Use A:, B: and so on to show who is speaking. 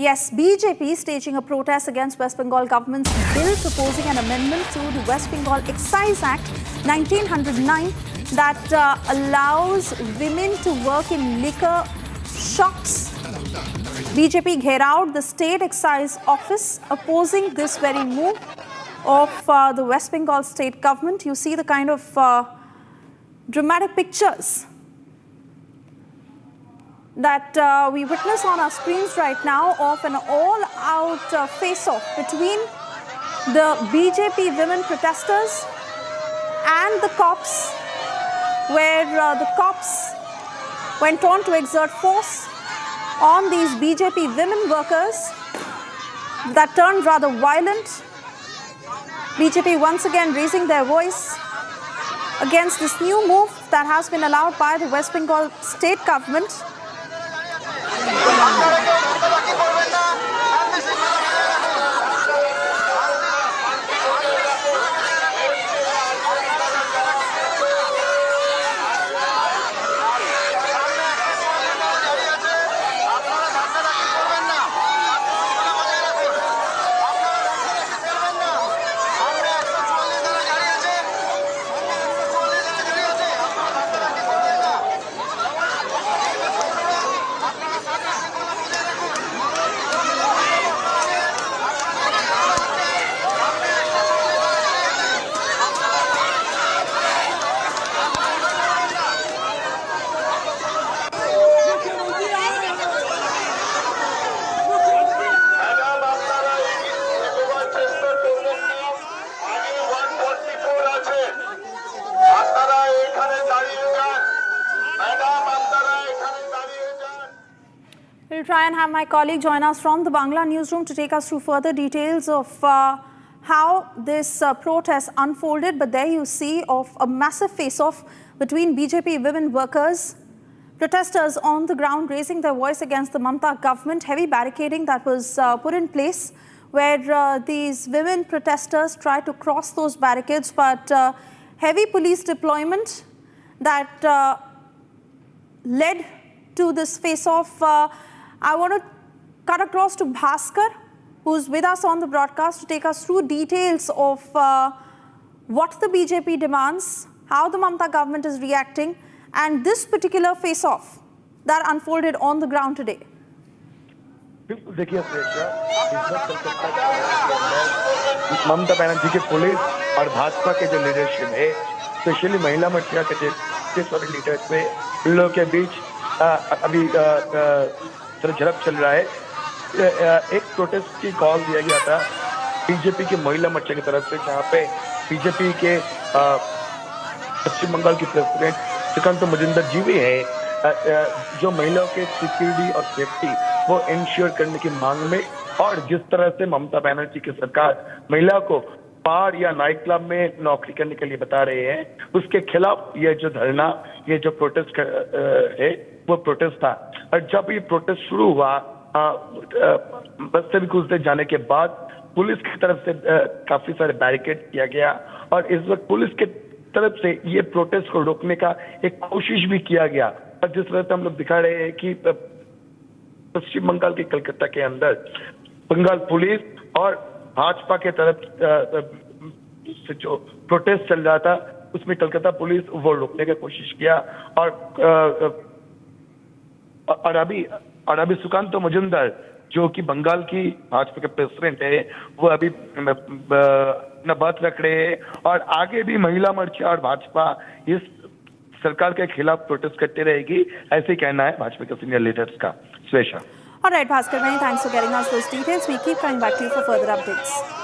A: Yes, BJP staging a protest against West Bengal government's bill proposing an amendment to the West Bengal Excise Act 1909 that allows women to work in liquor shops. BJP gherawed the state excise office opposing this very move of the West Bengal state government. You see the kind of dramatic pictures that we witness on our screens right now of an all-out face-off between the BJP women protesters and the cops, where the cops went on to exert force on these BJP women workers that turned rather violent. BJP once again raising their voice against this new move that has been allowed by the West Bengal state government. We'll try and have my colleague join us from the Bangla newsroom to take us through further details of how this protest unfolded. But there you see of a massive face-off between BJP women workers, protesters on the ground raising their voice against the Mamata government, heavy barricading that was put in place where these women protesters tried to cross those barricades, but heavy police deployment that led to this face-off. I want to cut across to Bhaskar, who's with us on the broadcast to take us through details of what the BJP demands, how the Mamata government is reacting, and this particular face-off that unfolded on the ground today.
B: देखिए ममता बनर्जी के police और भाजपा के जो leadership है, specially महिला मोर्चा के जो leaders पे इन लोगों के बीच अभी झड़प चल रहा है। एक प्रोटेस्ट की कॉल दिया गया था बीजेपी के महिला मोर्चा की तरफ से, जहाँ पे बीजेपी के पश्चिम बंगाल की प्रेसिडेंट सुकांत मजुमदार जी भी है, जो महिलाओं के सिक्योरिटी और सेफ्टी वो इंश्योर करने की मांग में, और जिस तरह से ममता बनर्जी की सरकार महिलाओं को बार या नाइट क्लब में नौकरी करने के लिए बता रहे हैं, उसके खिलाफ ये जो धरना, ये जो प्रोटेस्ट है वो प्रोटेस्ट था। और जब ये प्रोटेस्ट शुरू हुआ, बस से भी कुछ देर जाने के बाद पुलिस की तरफ से काफी सारे बैरिकेड किया गया, और इस वक्त पुलिस के तरफ से ये प्रोटेस्ट को रोकने का एक कोशिश भी किया गया। और जिस तरह से हम लोग दिखा रहे हैं कि पश्चिम बंगाल के कलकत्ता के अंदर बंगाल पुलिस और भाजपा के तरफ से जो प्रोटेस्ट चल रहा था, उसमें कलकत्ता पुलिस वो रोकने की कोशिश किया। और अभी सुकांत मजुमदार जो कि बंगाल की भाजपा के प्रेसिडेंट है, वो अभी अपना बात रख रहे हैं, और आगे भी महिला मोर्चा और भाजपा इस सरकार के खिलाफ प्रोटेस्ट करती रहेगी, ऐसे कहना है भाजपा के सीनियर लीडर्स का। स्वेशा।
A: All right, Bhaskar, many thanks for getting us those details. We keep coming back to you for further updates.